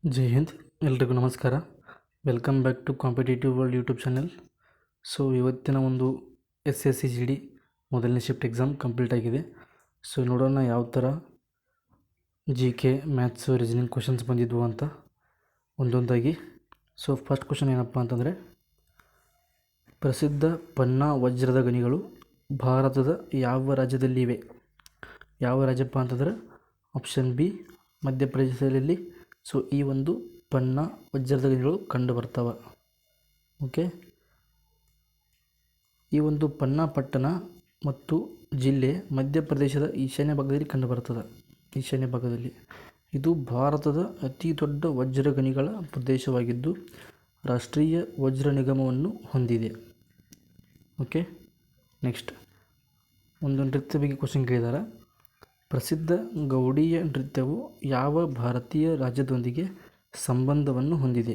ಜೈ ಹಿಂದ್, ಎಲ್ರಿಗೂ ನಮಸ್ಕಾರ. Welcome back to competitive world YouTube channel. So ಇವತ್ತಿನ ಒಂದು SSC GD ಮೊದಲನೇ ಶಿಫ್ಟ್ ಎಕ್ಸಾಮ್ ಕಂಪ್ಲೀಟ್ ಆಗಿದೆ. ಸೊ ನೋಡೋಣ ಯಾವ ಥರ GK ಮ್ಯಾಥ್ಸು ರೀಸನಿಂಗ್ ಕ್ವಶನ್ಸ್ ಬಂದಿದ್ವು ಅಂತ ಒಂದೊಂದಾಗಿ. ಸೊ ಫಸ್ಟ್ ಕ್ವಶನ್ ಏನಪ್ಪ ಅಂತಂದರೆ, ಪ್ರಸಿದ್ಧ ಪನ್ನಾ ವಜ್ರದ ಗಣಿಗಳು ಭಾರತದ ಯಾವ ರಾಜ್ಯದಲ್ಲಿವೆ? ಯಾವ ರಾಜ್ಯಪ್ಪ ಅಂತಂದರೆ ಆಪ್ಷನ್ ಬಿ ಮಧ್ಯಪ್ರದೇಶದಲ್ಲಿ. ಸೊ ಈ ಒಂದು ಪನ್ನಾ ವಜ್ರದ ಗಣಿಗಳು ಕಂಡು ಬರ್ತವೆ. ಓಕೆ, ಈ ಒಂದು ಪನ್ನಾ ಪಟ್ಟಣ ಮತ್ತು ಜಿಲ್ಲೆ ಮಧ್ಯಪ್ರದೇಶದ ಈಶಾನ್ಯ ಭಾಗದಲ್ಲಿ ಕಂಡುಬರುತ್ತದೆ. ಈಶಾನ್ಯ ಭಾಗದಲ್ಲಿ ಇದು ಭಾರತದ ಅತಿ ದೊಡ್ಡ ವಜ್ರ ಗಣಿಗಳ ಪ್ರದೇಶವಾಗಿದ್ದು ರಾಷ್ಟ್ರೀಯ ವಜ್ರ ನಿಗಮವನ್ನು ಹೊಂದಿದೆ. ಓಕೆ, ನೆಕ್ಸ್ಟ್ ಒಂದು ನೃತ್ಯ ಬಗ್ಗೆ ಕ್ವಶನ್ ಕೇಳಿದ್ದಾರೆ. ಪ್ರಸಿದ್ಧ ಗೌಡೀಯ ನೃತ್ಯವು ಯಾವ ಭಾರತೀಯ ರಾಜ್ಯದೊಂದಿಗೆ ಸಂಬಂಧವನ್ನು ಹೊಂದಿದೆ?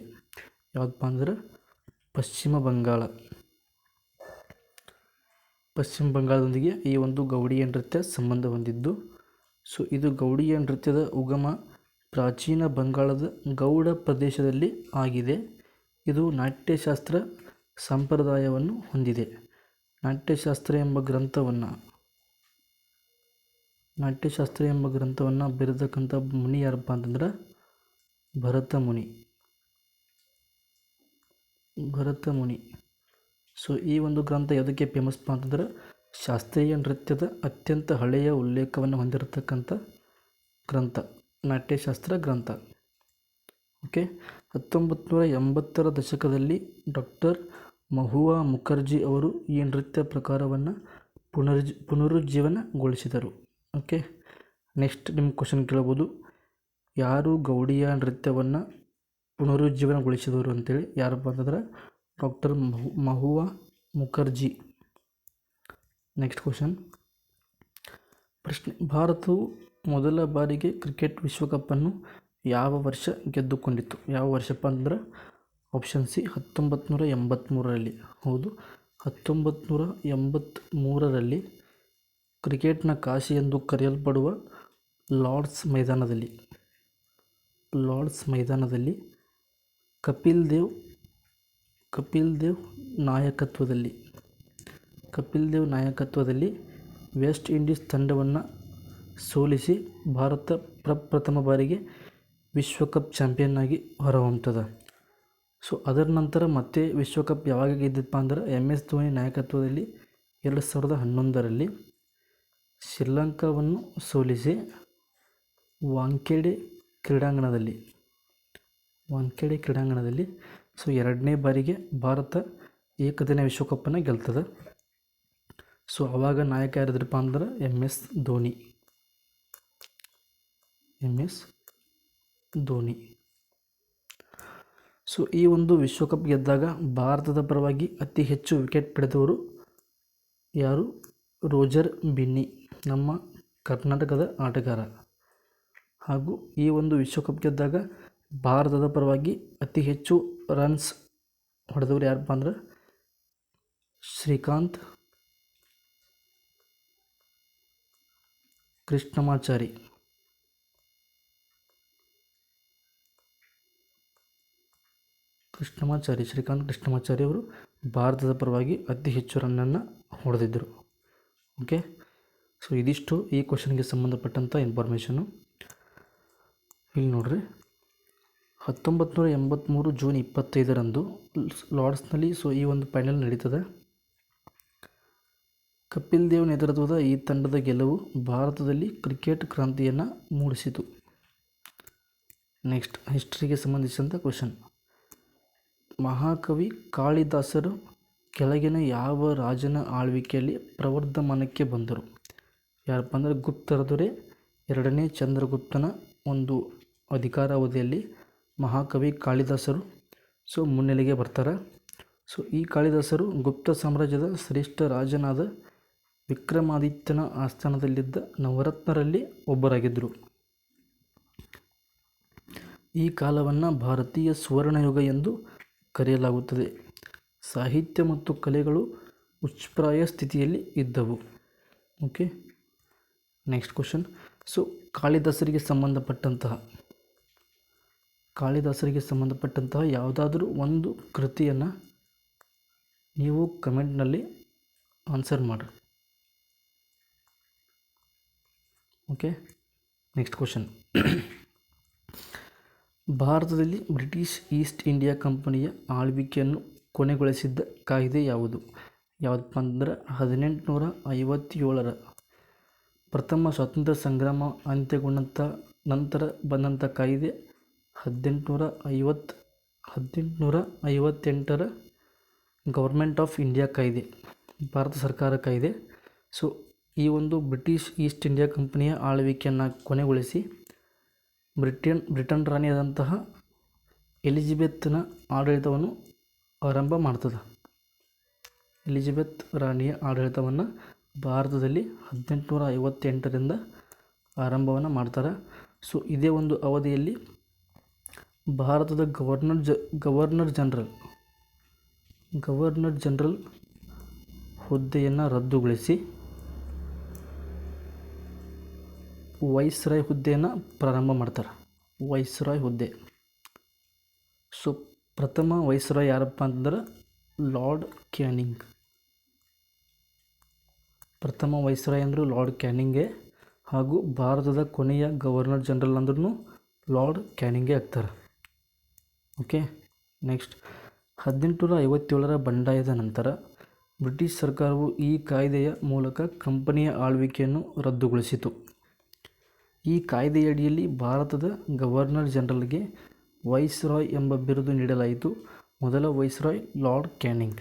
ಯಾವುದಪ್ಪ ಅಂದ್ರೆ ಪಶ್ಚಿಮ ಬಂಗಾಳ. ಪಶ್ಚಿಮ ಬಂಗಾಳದೊಂದಿಗೆ ಈ ಒಂದು ಗೌಡೀಯ ನೃತ್ಯ ಸಂಬಂಧ ಹೊಂದಿದ್ದು, ಸೊ ಇದು ಗೌಡೀಯ ನೃತ್ಯದ ಉಗಮ ಪ್ರಾಚೀನ ಬಂಗಾಳದ ಗೌಡ ಪ್ರದೇಶದಲ್ಲಿ ಆಗಿದೆ. ಇದು ನಾಟ್ಯಶಾಸ್ತ್ರ ಸಂಪ್ರದಾಯವನ್ನು ಹೊಂದಿದೆ. ನಾಟ್ಯಶಾಸ್ತ್ರ ಎಂಬ ಗ್ರಂಥವನ್ನು ಬರೆದಕ್ಕಂಥ ಮುನಿ ಯಾರಪ್ಪ ಅಂತಂದ್ರೆ ಭರತ ಮುನಿ. ಸೊ ಈ ಒಂದು ಗ್ರಂಥ ಯಾವುದಕ್ಕೆ ಫೇಮಸ್ಪ ಅಂತಂದ್ರೆ ಶಾಸ್ತ್ರೀಯ ನೃತ್ಯದ ಅತ್ಯಂತ ಹಳೆಯ ಉಲ್ಲೇಖವನ್ನು ಹೊಂದಿರತಕ್ಕಂಥ ಗ್ರಂಥ, ನಾಟ್ಯಶಾಸ್ತ್ರ ಗ್ರಂಥ. ಓಕೆ, 1980ರ ದಶಕದಲ್ಲಿ ಡಾಕ್ಟರ್ ಮಹುವಾ ಮುಖರ್ಜಿ ಅವರು ಈ ನೃತ್ಯ ಪ್ರಕಾರವನ್ನು ಪುನರುಜ್ಜೀವನಗೊಳಿಸಿದರು. ಓಕೆ, ನೆಕ್ಸ್ಟ್ ನಿಮ್ಮ ಕ್ವಶನ್ ಕೇಳ್ಬೋದು, ಯಾರು ಗೌಡೀಯ ನೃತ್ಯವನ್ನು ಪುನರುಜ್ಜೀವನಗೊಳಿಸಿದರು ಅಂತೇಳಿ? ಯಾರಪ್ಪ ಅಂತಂದ್ರೆ doctor Mahua Mukherjee. Next question ಪ್ರಶ್ನೆ, ಭಾರತವು ಮೊದಲ ಬಾರಿಗೆ ಕ್ರಿಕೆಟ್ ವಿಶ್ವಕಪ್ಪನ್ನು ಯಾವ ವರ್ಷ ಗೆದ್ದುಕೊಂಡಿತು? ಯಾವ ವರ್ಷಪ್ಪ ಅಂದ್ರೆ ಆಪ್ಷನ್ ಸಿ 1983ರಲ್ಲಿ. ಹೌದು, 1983ರಲ್ಲಿ ಕ್ರಿಕೆಟ್ನ ಕಾಶಿ ಎಂದು ಕರೆಯಲ್ಪಡುವ ಲಾರ್ಡ್ಸ್ ಮೈದಾನದಲ್ಲಿ ಕಪಿಲ್ ದೇವ್ ನಾಯಕತ್ವದಲ್ಲಿ ವೆಸ್ಟ್ ಇಂಡೀಸ್ ತಂಡವನ್ನು ಸೋಲಿಸಿ ಭಾರತ ಪ್ರಪ್ರಥಮ ಬಾರಿಗೆ ವಿಶ್ವಕಪ್ ಚಾಂಪಿಯನ್ ಆಗಿ ಹೊರಹೊಮ್ಮುತ್ತದೆ. ಸೊ ಅದರ ನಂತರ ಮತ್ತೆ ವಿಶ್ವಕಪ್ ಯಾವಾಗ ಗೆದ್ದಿದ್ದಪ್ಪ ಅಂದ್ರೆ MS ಧೋನಿ ನಾಯಕತ್ವದಲ್ಲಿ 2011ರಲ್ಲಿ ಶ್ರೀಲಂಕಾವನ್ನು ಸೋಲಿಸಿ ವಾಂಖೇಡೆ ಕ್ರೀಡಾಂಗಣದಲ್ಲಿ ಸೊ ಎರಡನೇ ಬಾರಿಗೆ ಭಾರತ ಏಕದಿನ ವಿಶ್ವಕಪ್ಪನ್ನು ಗೆಲ್ತದೆ. ಸೊ ಆವಾಗ ನಾಯಕ ಯಾರಿದ್ರಪ್ಪ ಅಂದ್ರೆ MS ಧೋನಿ. ಸೊ ಈ ಒಂದು ವಿಶ್ವಕಪ್ ಗೆದ್ದಾಗ ಭಾರತದ ಪರವಾಗಿ ಅತಿ ಹೆಚ್ಚು ವಿಕೆಟ್ ಪಡೆದವರು ಯಾರು? ರೋಜರ್ ಬಿನ್ನಿ, ನಮ್ಮ ಕರ್ನಾಟಕದ ಆಟಗಾರ. ಹಾಗೂ ಈ ಒಂದು ವಿಶ್ವಕಪ್ ಗೆದ್ದಾಗ ಭಾರತದ ಪರವಾಗಿ ಅತಿ ಹೆಚ್ಚು ರನ್ಸ್ ಹೊಡೆದವರು ಯಾರಪ್ಪ ಅಂದ್ರೆ ಶ್ರೀಕಾಂತ್ ಕೃಷ್ಣಮಾಚಾರಿ. ಶ್ರೀಕಾಂತ್ ಕೃಷ್ಣಮಾಚಾರಿ ಅವರು ಭಾರತದ ಪರವಾಗಿ ಅತಿ ಹೆಚ್ಚು ರನ್ನನ್ನು ಹೊಡೆದಿದ್ದರು. ಓಕೆ, ಸೊ ಇದಿಷ್ಟು ಈ ಕ್ವಶನ್ಗೆ ಸಂಬಂಧಪಟ್ಟಂಥ ಇನ್ಫಾರ್ಮೇಷನು. ಇಲ್ಲಿ ನೋಡ್ರಿ, 1983 ಜೂನ್ 25ರಂದು ಲಾರ್ಡ್ಸ್ನಲ್ಲಿ ಸೊ ಈ ಒಂದು ಫೈನಲ್ ನಡೀತದೆ. ಕಪಿಲ್ ದೇವ್ ನೇತೃತ್ವದ ಈ ತಂಡದ ಗೆಲುವು ಭಾರತದಲ್ಲಿ ಕ್ರಿಕೆಟ್ ಕ್ರಾಂತಿಯನ್ನು ಮೂಡಿಸಿತು. ನೆಕ್ಸ್ಟ್ ಹಿಸ್ಟ್ರಿಗೆ ಸಂಬಂಧಿಸಿದಂಥ ಕ್ವಶನ್, ಮಹಾಕವಿ ಕಾಳಿದಾಸರು ಕೆಳಗಿನ ಯಾವ ರಾಜನ ಆಳ್ವಿಕೆಯಲ್ಲಿ ಪ್ರವರ್ಧಮಾನಕ್ಕೆ ಬಂದರು? ಯಾರಪ್ಪ ಅಂದರೆ ಗುಪ್ತರ ದೊರೆ 2ನೇ ಚಂದ್ರಗುಪ್ತನ ಒಂದು ಅಧಿಕಾರಾವಧಿಯಲ್ಲಿ ಮಹಾಕವಿ ಕಾಳಿದಾಸರು ಸೊ ಮುನ್ನೆಲೆಗೆ ಬರ್ತಾರೆ. ಸೊ ಈ ಕಾಳಿದಾಸರು ಗುಪ್ತ ಸಾಮ್ರಾಜ್ಯದ ಶ್ರೇಷ್ಠ ರಾಜನಾದ ವಿಕ್ರಮಾದಿತ್ಯನ ಆಸ್ಥಾನದಲ್ಲಿದ್ದ ನವರತ್ನರಲ್ಲಿ ಒಬ್ಬರಾಗಿದ್ದರು. ಈ ಕಾಲವನ್ನು ಭಾರತೀಯ ಸುವರ್ಣಯುಗ ಎಂದು ಕರೆಯಲಾಗುತ್ತದೆ. ಸಾಹಿತ್ಯ ಮತ್ತು ಕಲೆಗಳು ಉಚ್ಛ್ರಾಯ ಸ್ಥಿತಿಯಲ್ಲಿ ಇದ್ದವು. ಓಕೆ, ನೆಕ್ಸ್ಟ್ ಕ್ವಶನ್, ಸೊ ಕಾಳಿದಾಸರಿಗೆ ಸಂಬಂಧಪಟ್ಟಂತಹ ಕಾಳಿದಾಸರಿಗೆ ಸಂಬಂಧಪಟ್ಟಂತಹ ಯಾವುದಾದ್ರೂ ಒಂದು ಕೃತಿಯನ್ನು ನೀವು ಕಮೆಂಟ್ನಲ್ಲಿ ಆನ್ಸರ್ ಮಾಡಿರಿ. Okay, next question. ಭಾರತದಲ್ಲಿ ಬ್ರಿಟಿಷ್ ಈಸ್ಟ್ ಇಂಡಿಯಾ ಕಂಪನಿಯ ಆಳ್ವಿಕೆಯನ್ನು ಕೊನೆಗೊಳಿಸಿದ್ದ ಕಾಯ್ದೆ ಯಾವುದು? ಯಾವುದಪ್ಪ ಅಂದ್ರೆ 1857 ಪ್ರಥಮ ಸ್ವಾತಂತ್ರ್ಯ ಸಂಗ್ರಾಮ ಅಂತ್ಯಗೊಂಡಂಥ ನಂತರ ಬಂದಂಥ ಕಾಯ್ದೆ 1858 ಗೌರ್ಮೆಂಟ್ ಆಫ್ ಇಂಡಿಯಾ ಕಾಯ್ದೆ, ಭಾರತ ಸರ್ಕಾರ ಕಾಯ್ದೆ. ಸೊ ಈ ಒಂದು ಬ್ರಿಟಿಷ್ ಈಸ್ಟ್ ಇಂಡಿಯಾ ಕಂಪನಿಯ ಆಳ್ವಿಕೆಯನ್ನು ಕೊನೆಗೊಳಿಸಿ ಬ್ರಿಟನ್ ರಾಣಿಯಾದಂತಹ ಎಲಿಜಬೆತ್ನ ಆಡಳಿತವನ್ನು ಆರಂಭ ಮಾಡ್ತದೆ. ಎಲಿಜಬೆತ್ ರಾಣಿಯ ಆಡಳಿತವನ್ನು ಭಾರತದಲ್ಲಿ 1858 ಆರಂಭವನ್ನು ಮಾಡ್ತಾರೆ. ಸೊ ಇದೇ ಒಂದು ಅವಧಿಯಲ್ಲಿ ಭಾರತದ ಗವರ್ನರ್ ಜನರಲ್ ಹುದ್ದೆಯನ್ನು ರದ್ದುಗೊಳಿಸಿ ವೈಸ್ರಾಯ್ ಹುದ್ದೆಯನ್ನು ಪ್ರಾರಂಭ ಮಾಡ್ತಾರೆ. ವೈಸ್ರಾಯ್ ಹುದ್ದೆ. ಸೊ ಪ್ರಥಮ ವೈಸ್ರಾಯ್ ಯಾರಪ್ಪ ಅಂತಂದ್ರೆ ಲಾರ್ಡ್ ಕ್ಯಾನಿಂಗ್. ಪ್ರಥಮ ವೈಸ್ರಾಯ್ ಅಂದರು ಲಾರ್ಡ್ ಕ್ಯಾನಿಂಗೆ, ಹಾಗೂ ಭಾರತದ ಕೊನೆಯ ಗವರ್ನರ್ ಜನರಲ್ ಅಂದ್ರೂ ಲಾರ್ಡ್ ಕ್ಯಾನಿಂಗೆ ಆಗ್ತಾರೆ. ಓಕೆ, ನೆಕ್ಸ್ಟ್ 1857 ಬಂಡಾಯದ ನಂತರ ಬ್ರಿಟಿಷ್ ಸರ್ಕಾರವು ಈ ಕಾಯ್ದೆಯ ಮೂಲಕ ಕಂಪನಿಯ ಆಳ್ವಿಕೆಯನ್ನು ರದ್ದುಗೊಳಿಸಿತು. ಈ ಕಾಯ್ದೆಯಡಿಯಲ್ಲಿ ಭಾರತದ ಗವರ್ನರ್ ಜನರಲ್ಗೆ ವೈಸ್ರಾಯ್ ಎಂಬ ಬಿರುದು ನೀಡಲಾಯಿತು. ಮೊದಲ ವೈಸ್ರಾಯ್ ಲಾರ್ಡ್ ಕ್ಯಾನಿಂಗ್.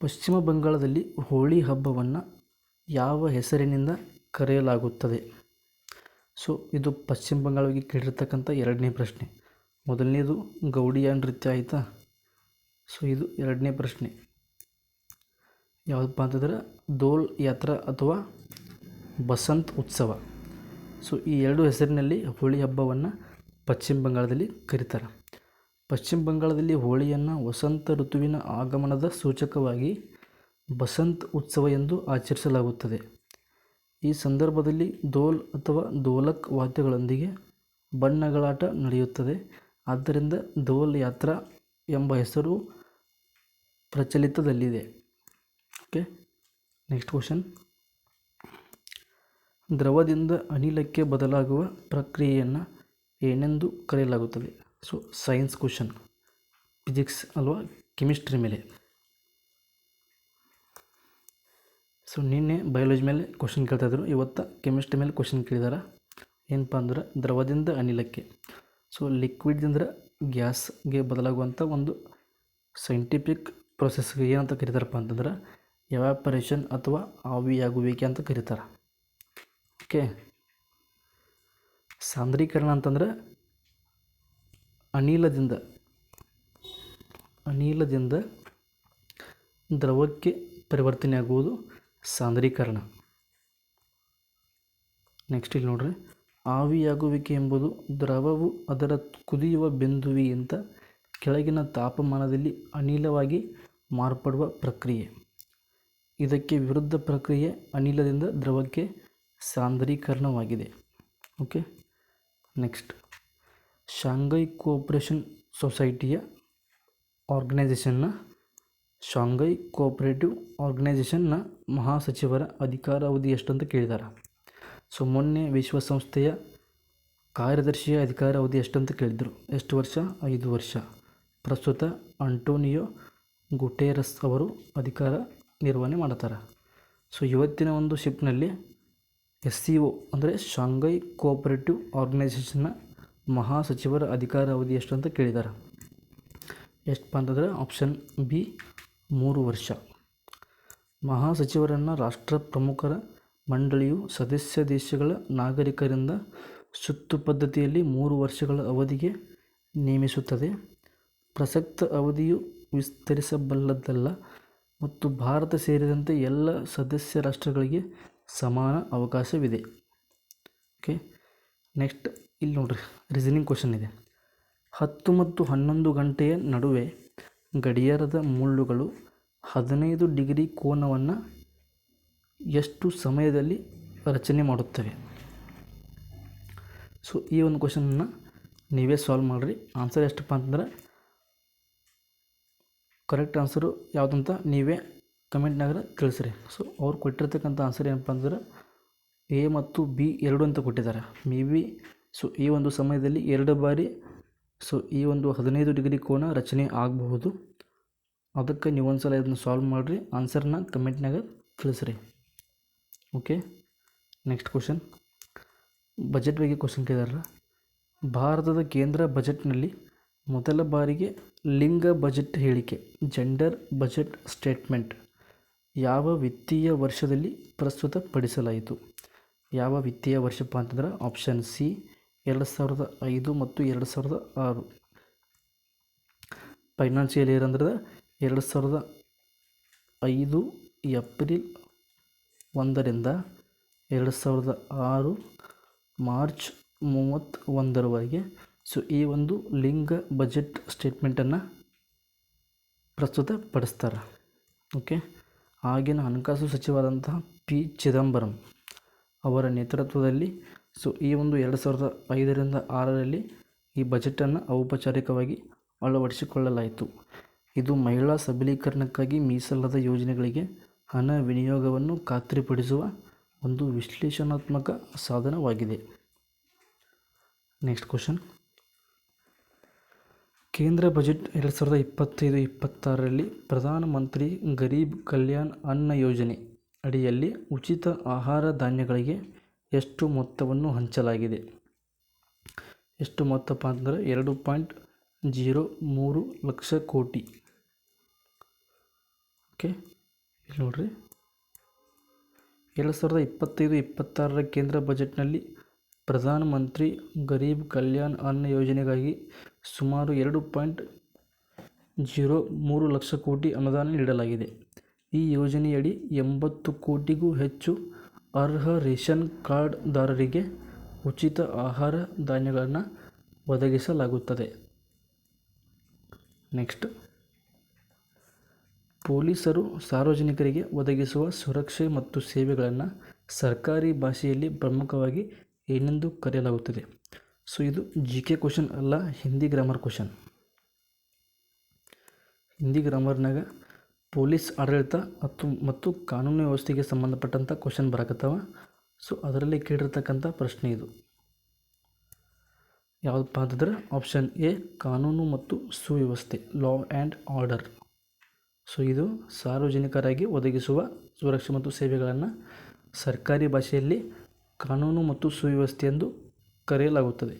ಪಶ್ಚಿಮ ಬಂಗಾಳದಲ್ಲಿ ಹೋಳಿ ಹಬ್ಬವನ್ನು ಯಾವ ಹೆಸರಿನಿಂದ ಕರೆಯಲಾಗುತ್ತದೆ? ಸೊ ಇದು ಪಶ್ಚಿಮ ಬಂಗಾಳಕ್ಕೆ ಕೇಳಿರ್ತಕ್ಕಂಥ ಎರಡನೇ ಪ್ರಶ್ನೆ. ಮೊದಲನೇದು ಗೌಡಿಯಾ ನೃತ್ಯ ಆಯಿತಾ. ಸೊ ಇದು ಎರಡನೇ ಪ್ರಶ್ನೆ ಯಾವುದಪ್ಪ ಅಂತಂದ್ರೆ ದೋಲ್ ಯಾತ್ರಾ ಅಥವಾ ಬಸಂತ್ ಉತ್ಸವ. ಸೊ ಈ ಎರಡು ಹೆಸರಿನಲ್ಲಿ ಹೋಳಿ ಹಬ್ಬವನ್ನು ಪಶ್ಚಿಮ ಬಂಗಾಳದಲ್ಲಿ ಕರೀತಾರೆ. ಪಶ್ಚಿಮ ಬಂಗಾಳದಲ್ಲಿ ಹೋಳಿಯನ್ನು ವಸಂತ ಋತುವಿನ ಆಗಮನದ ಸೂಚಕವಾಗಿ ಬಸಂತ್ ಉತ್ಸವ ಎಂದು ಆಚರಿಸಲಾಗುತ್ತದೆ. ಈ ಸಂದರ್ಭದಲ್ಲಿ ದೋಲ್ ಅಥವಾ ದೋಲಕ್ ವಾದ್ಯಗಳೊಂದಿಗೆ ಬಣ್ಣಗಳಾಟ ನಡೆಯುತ್ತದೆ. ಆದ್ದರಿಂದ ದೋಲ್ ಯಾತ್ರಾ ಎಂಬ ಹೆಸರು ಪ್ರಚಲಿತದಲ್ಲಿದೆ. Okay, next question. ದ್ರವದಿಂದ ಅನಿಲಕ್ಕೆ ಬದಲಾಗುವ ಪ್ರಕ್ರಿಯೆಯನ್ನು ಏನೆಂದು ಕರೆಯಲಾಗುತ್ತದೆ? ಸೊ ಸೈನ್ಸ್ ಕ್ವಶನ್, ಫಿಸಿಕ್ಸ್ ಅಲ್ವಾ, ಕೆಮಿಸ್ಟ್ರಿ ಮೇಲೆ. ಸೊ ನಿನ್ನೆ ಬಯಾಲಜಿ ಮೇಲೆ ಕ್ವಶನ್ ಕೇಳ್ತಾಯಿದ್ರು, ಇವತ್ತು ಕೆಮಿಸ್ಟ್ರಿ ಮೇಲೆ ಕ್ವಶನ್ ಕೇಳಿದಾರೆ. ಏನಪ್ಪ ಅಂದ್ರೆ ದ್ರವದಿಂದ ಅನಿಲಕ್ಕೆ. ಸೊ ಲಿಕ್ವಿಡ್ದಿಂದ ಗ್ಯಾಸ್ಗೆ ಬದಲಾಗುವಂಥ ಒಂದು ಸೈಂಟಿಫಿಕ್ ಪ್ರೊಸೆಸ್ಗೆ ಏನಂತ ಕರೀತಾರಪ್ಪ ಅಂತಂದ್ರೆ ಎವಾಪರೇಷನ್ ಅಥವಾ ಆವಿಯಾಗುವಿಕೆ ಅಂತ ಕರೀತಾರೆ. ಓಕೆ, ಸಾಂದ್ರೀಕರಣ ಅಂತಂದ್ರೆ ಅನಿಲದಿಂದ ದ್ರವಕ್ಕೆ ಪರಿವರ್ತನೆ ಆಗುವುದು ಸಾಂದ್ರೀಕರಣ. ನೆಕ್ಸ್ಟ್ ಇಲ್ಲಿ ನೋಡ್ರಿ, ಆವಿಯಾಗುವಿಕೆ ಎಂಬುದು ದ್ರವವು ಅದರ ಕುದಿಯುವ ಬಿಂದುವಿಗಿಂತ ಕೆಳಗಿನ ತಾಪಮಾನದಲ್ಲಿ ಅನಿಲವಾಗಿ ಮಾರ್ಪಡುವ ಪ್ರಕ್ರಿಯೆ. ಇದಕ್ಕೆ ವಿರುದ್ಧ ಪ್ರಕ್ರಿಯೆ ಅನಿಲದಿಂದ ದ್ರವಕ್ಕೆ ಸಾಂದ್ರೀಕರಣವಾಗಿದೆ. ಓಕೆ, ನೆಕ್ಸ್ಟ್ ಶಾಂಘೈ ಕೋಆಪರೇಷನ್ ಸೊಸೈಟಿಯ ಶಾಂಘೈ ಕೋಆಪರೇಟಿವ್ ಆರ್ಗನೈಸೇಷನ್ನ ಮಹಾಸಚಿವರ ಅಧಿಕಾರಾವಧಿ ಎಷ್ಟು ಅಂತ ಕೇಳಿದ್ದಾರೆ. ಸೊ ಮೊನ್ನೆ ವಿಶ್ವಸಂಸ್ಥೆಯ ಕಾರ್ಯದರ್ಶಿಯ ಅಧಿಕಾರಾವಧಿ ಎಷ್ಟಂತ ಕೇಳಿದರು. ಎಷ್ಟು ವರ್ಷ? 5 ವರ್ಷ. ಪ್ರಸ್ತುತ ಆಂಟೋನಿಯೋ ಗುಟೆರಸ್ ಅವರು ಅಧಿಕಾರ ನಿರ್ವಹಣೆ ಮಾಡ್ತಾರೆ. ಸೊ ಇವತ್ತಿನ ಒಂದು ಶಿಫ್ಟ್ನಲ್ಲಿ SCO ಅಂದರೆ ಶಾಂಘೈ ಕೋಆಪರೇಟಿವ್ ಆರ್ಗನೈಸೇಷನ್ನ ಮಹಾಸಚಿವರ ಅಧಿಕಾರಾವಧಿ ಎಷ್ಟು ಅಂತ ಕೇಳಿದ್ದಾರೆ. ಎಷ್ಟಪ್ಪ ಅಂತಂದರೆ ಆಪ್ಷನ್ ಬಿ 3 ವರ್ಷ. ಮಹಾಸಚಿವರನ್ನು ರಾಷ್ಟ್ರ ಪ್ರಮುಖರ ಮಂಡಳಿಯು ಸದಸ್ಯ ದೇಶಗಳ ನಾಗರಿಕರಿಂದ ಸುತ್ತು ಪದ್ಧತಿಯಲ್ಲಿ 3 ವರ್ಷಗಳ ಅವಧಿಗೆ ನೇಮಿಸುತ್ತದೆ. ಪ್ರಸಕ್ತ ಅವಧಿಯು ವಿಸ್ತರಿಸಬಲ್ಲದಲ್ಲ ಮತ್ತು ಭಾರತ ಸೇರಿದಂತೆ ಎಲ್ಲ ಸದಸ್ಯ ರಾಷ್ಟ್ರಗಳಿಗೆ ಸಮಾನ ಅವಕಾಶವಿದೆ. ಓಕೆ, ನೆಕ್ಸ್ಟ್ ಇಲ್ಲಿ ನೋಡ್ರಿ, ರೀಸನಿಂಗ್ ಕ್ವಶನ್ ಇದೆ. 10 ಮತ್ತು 11 ಗಂಟೆಯ ನಡುವೆ ಗಡಿಯಾರದ ಮುಳ್ಳುಗಳು 15 ಡಿಗ್ರಿ ಕೋನವನ್ನು ಎಷ್ಟು ಸಮಯದಲ್ಲಿ ರಚನೆ ಮಾಡುತ್ತವೆ? ಸೊ ಈ ಒಂದು ಕ್ವಶನನ್ನು ನೀವೇ ಸಾಲ್ವ್ ಮಾಡಿರಿ. ಆನ್ಸರ್ ಎಷ್ಟಪ್ಪ ಅಂತಂದ್ರೆ ಕರೆಕ್ಟ್ ಆನ್ಸರು ಯಾವುದಂತ ನೀವೇ ಕಮೆಂಟ್ನಾಗ ತಿಳಿಸ್ರಿ. ಸೊ ಅವ್ರು ಕೊಟ್ಟಿರ್ತಕ್ಕಂಥ ಆನ್ಸರ್ ಏನಪ್ಪ ಅಂದ್ರೆ ಎ ಮತ್ತು ಬಿ ಎರಡು ಅಂತ ಕೊಟ್ಟಿದ್ದಾರೆ. ಮೇ ಬಿ ಸೊ ಈ ಒಂದು ಸಮಯದಲ್ಲಿ 2 ಬಾರಿ ಸೊ ಈ ಒಂದು 15 ಡಿಗ್ರಿ ಕೋನ ರಚನೆ ಆಗಬಹುದು. ಅದಕ್ಕೆ ನೀವು ಒಂದು ಸಲ ಇದನ್ನು ಸಾಲ್ವ್ ಮಾಡಿರಿ, ಆನ್ಸರ್ನ ಕಮೆಂಟ್ನಾಗ ತಿಳಿಸ್ರಿ. ಓಕೆ, ನೆಕ್ಸ್ಟ್ ಕ್ವಶನ್ ಬಜೆಟ್ ಬಗ್ಗೆ ಕ್ವಶನ್ ಕೇಳಿದಾರೆ. ಭಾರತದ ಕೇಂದ್ರ ಬಜೆಟ್ನಲ್ಲಿ ಮೊದಲ ಬಾರಿಗೆ ಲಿಂಗ ಬಜೆಟ್ ಹೇಳಿಕೆ ಜೆಂಡರ್ ಬಜೆಟ್ ಸ್ಟೇಟ್ಮೆಂಟ್ ಯಾವ ವಿತ್ತೀಯ ವರ್ಷದಲ್ಲಿ ಪ್ರಸ್ತುತಪಡಿಸಲಾಯಿತು? ಯಾವ ವಿತ್ತೀಯ ವರ್ಷಪ್ಪ ಅಂತಂದ್ರೆ ಆಪ್ಷನ್ ಸಿ 2005 ಮತ್ತು 2006. ಫೈನಾನ್ಷಿಯಲ್ ಇಯರ್ ಅಂದ್ರೆ 2005 ಏಪ್ರಿಲ್ 1ರಿಂದ 2006 ಮಾರ್ಚ್ 31ರವರೆಗೆ. ಸೊ ಈ ಒಂದು ಲಿಂಗ ಬಜೆಟ್ ಸ್ಟೇಟ್ಮೆಂಟನ್ನು ಪ್ರಸ್ತುತಪಡಿಸ್ತಾರೆ. ಓಕೆ, ಆಗಿನ ಹಣಕಾಸು ಸಚಿವರಾದಂತಹ ಪಿ ಚಿದಂಬರಂ ಅವರ ನೇತೃತ್ವದಲ್ಲಿ ಸೊ ಈ ಒಂದು 2005ರಿಂದ 6ರಲ್ಲಿ ಈ ಬಜೆಟನ್ನು ಔಪಚಾರಿಕವಾಗಿ ಅಳವಡಿಸಿಕೊಳ್ಳಲಾಯಿತು. ಇದು ಮಹಿಳಾ ಸಬಲೀಕರಣಕ್ಕಾಗಿ ಮೀಸಲಾದ ಯೋಜನೆಗಳಿಗೆ ಹಣ ವಿನಿಯೋಗವನ್ನು ಖಾತ್ರಿಪಡಿಸುವ ಒಂದು ವಿಶ್ಲೇಷಣಾತ್ಮಕ ಸಾಧನವಾಗಿದೆ. ನೆಕ್ಸ್ಟ್ ಕ್ವಶನ್, ಕೇಂದ್ರ ಬಜೆಟ್ 2025-26ರಲ್ಲಿ ಪ್ರಧಾನಮಂತ್ರಿ ಗರೀಬ್ ಕಲ್ಯಾಣ್ ಅನ್ನ ಯೋಜನೆ ಅಡಿಯಲ್ಲಿ ಉಚಿತ ಆಹಾರ ಧಾನ್ಯಗಳಿಗೆ ಎಷ್ಟು ಮೊತ್ತವನ್ನು ಹಂಚಲಾಗಿದೆ? ಎಷ್ಟು ಮೊತ್ತಪ್ಪ ಅಂತಂದರೆ 2.03 ಲಕ್ಷ ಕೋಟಿ. ಓಕೆ, ಇಲ್ಲಿ ನೋಡ್ರಿ 2025-26ರ ಕೇಂದ್ರ ಬಜೆಟ್ನಲ್ಲಿ ಪ್ರಧಾನಮಂತ್ರಿ ಗರೀಬ್ ಕಲ್ಯಾಣ್ ಅನ್ನ ಯೋಜನೆಗಾಗಿ ಸುಮಾರು 2.03 ಲಕ್ಷ ಕೋಟಿ ಅನುದಾನ ನೀಡಲಾಗಿದೆ. ಈ ಯೋಜನೆಯಡಿ 80 ಕೋಟಿಗೂ ಹೆಚ್ಚು ಅರ್ಹ ರೇಷನ್ ಕಾರ್ಡ್ದಾರರಿಗೆ ಉಚಿತ ಆಹಾರ ಧಾನ್ಯಗಳನ್ನು ಒದಗಿಸಲಾಗುತ್ತದೆ. ನೆಕ್ಸ್ಟ್, ಪೊಲೀಸರು ಸಾರ್ವಜನಿಕರಿಗೆ ಒದಗಿಸುವ ಸುರಕ್ಷೆ ಮತ್ತು ಸೇವೆಗಳನ್ನು ಸರ್ಕಾರಿ ಭಾಷೆಯಲ್ಲಿ ಪ್ರಮುಖವಾಗಿ ಏನೆಂದು ಕರೆಯಲಾಗುತ್ತದೆ? ಸೊ ಇದು GK ಕ್ವಶನ್ ಅಲ್ಲ, ಹಿಂದಿ ಗ್ರಾಮರ್ ಕ್ವಶನ್. ಹಿಂದಿ ಗ್ರಾಮರ್ನಾಗ ಪೊಲೀಸ್ ಆಡಳಿತ ಮತ್ತು ಕಾನೂನು ವ್ಯವಸ್ಥೆಗೆ ಸಂಬಂಧಪಟ್ಟಂಥ ಕ್ವಶನ್ ಬರಕತ್ತಾವ. ಸೊ ಅದರಲ್ಲಿ ಕೇಳಿರ್ತಕ್ಕಂಥ ಪ್ರಶ್ನೆ ಇದು ಯಾವುದಪ್ಪ ಅಂತಂದ್ರೆ ಆಪ್ಷನ್ ಎ ಕಾನೂನು ಮತ್ತು ಸುವ್ಯವಸ್ಥೆ, ಲಾ ಆ್ಯಂಡ್ ಆರ್ಡರ್. ಸೊ ಇದು ಸಾರ್ವಜನಿಕರಾಗಿ ಒದಗಿಸುವ ಸುರಕ್ಷೆ ಮತ್ತು ಸೇವೆಗಳನ್ನು ಸರ್ಕಾರಿ ಭಾಷೆಯಲ್ಲಿ ಕಾನೂನು ಮತ್ತು ಸುವ್ಯವಸ್ಥೆ ಎಂದು ಕರೆಯಲಾಗುತ್ತದೆ.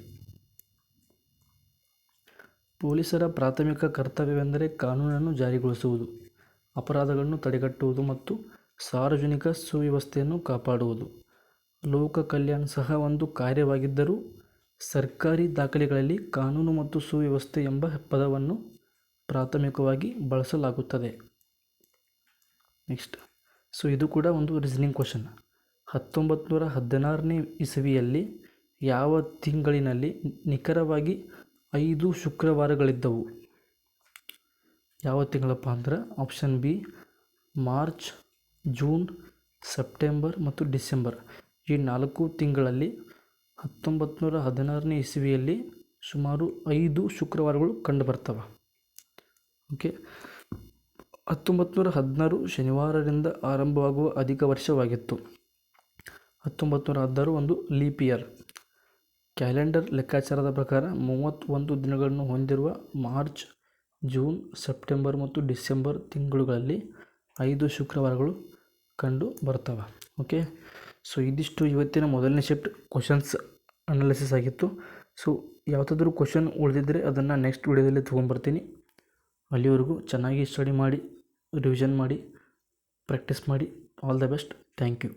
ಪೊಲೀಸರ ಪ್ರಾಥಮಿಕ ಕರ್ತವ್ಯವೆಂದರೆ ಕಾನೂನನ್ನು ಜಾರಿಗೊಳಿಸುವುದು, ಅಪರಾಧಗಳನ್ನು ತಡೆಗಟ್ಟುವುದು ಮತ್ತು ಸಾರ್ವಜನಿಕ ಸುವ್ಯವಸ್ಥೆಯನ್ನು ಕಾಪಾಡುವುದು. ಲೋಕ ಕಲ್ಯಾಣ ಸಹ ಒಂದು ಕಾರ್ಯವಾಗಿದ್ದರೂ ಸರ್ಕಾರಿ ದಾಖಲೆಗಳಲ್ಲಿ ಕಾನೂನು ಮತ್ತು ಸುವ್ಯವಸ್ಥೆ ಎಂಬ ಪದವನ್ನು ಪ್ರಾಥಮಿಕವಾಗಿ ಬಳಸಲಾಗುತ್ತದೆ. ನೆಕ್ಸ್ಟ್, ಸೊ ಇದು ಕೂಡ ಒಂದು ರೀಸನಿಂಗ್ ಕ್ವಶನ್. 1916ನೇ ಇಸವಿಯಲ್ಲಿ ಯಾವ ತಿಂಗಳಿನಲ್ಲಿ ನಿಖರವಾಗಿ 5 ಶುಕ್ರವಾರಗಳಿದ್ದವು? ಯಾವ ತಿಂಗಳಪ್ಪ ಅಂದ್ರೆ option B March, June, September ಮತ್ತು ಡಿಸೆಂಬರ್. ಈ 4 ತಿಂಗಳಲ್ಲಿ 1916ನೇ ಇಸವಿಯಲ್ಲಿ ಸುಮಾರು 5 ಶುಕ್ರವಾರಗಳು ಕಂಡುಬರ್ತವೆ. ಓಕೆ, 1916 ಶನಿವಾರದಿಂದ ಆರಂಭವಾಗುವ ಅಧಿಕ ವರ್ಷವಾಗಿತ್ತು. 1916 ಒಂದು ಲೀಪ್ ಇಯರ್. ಕ್ಯಾಲೆಂಡರ್ ಲೆಕ್ಕಾಚಾರದ ಪ್ರಕಾರ 31 ದಿನಗಳನ್ನು ಹೊಂದಿರುವ ಮಾರ್ಚ್, ಜೂನ್, ಸೆಪ್ಟೆಂಬರ್ ಮತ್ತು ಡಿಸೆಂಬರ್ ತಿಂಗಳುಗಳಲ್ಲಿ 5 ಶುಕ್ರವಾರಗಳು ಕಂಡು ಬರ್ತವೆ. ಓಕೆ, ಸೊ ಇದಿಷ್ಟು ಇವತ್ತಿನ ಮೊದಲನೇ ಶಿಫ್ಟ್ ಕ್ವಶನ್ಸ್ ಅನಾಲಿಸಿಸ್ ಆಗಿತ್ತು. ಸೊ ಯಾವುದಾದ್ರೂ ಕ್ವಶನ್ ಉಳಿದಿದ್ದರೆ ಅದನ್ನು ನೆಕ್ಸ್ಟ್ ವಿಡಿಯೋದಲ್ಲಿ ತೊಗೊಂಬರ್ತೀನಿ. ಅಲ್ಲಿವರೆಗೂ ಚೆನ್ನಾಗಿ ಸ್ಟಡಿ ಮಾಡಿ, ರಿವಿಷನ್ ಮಾಡಿ, ಪ್ರಾಕ್ಟೀಸ್ ಮಾಡಿ. All the best. Thank you.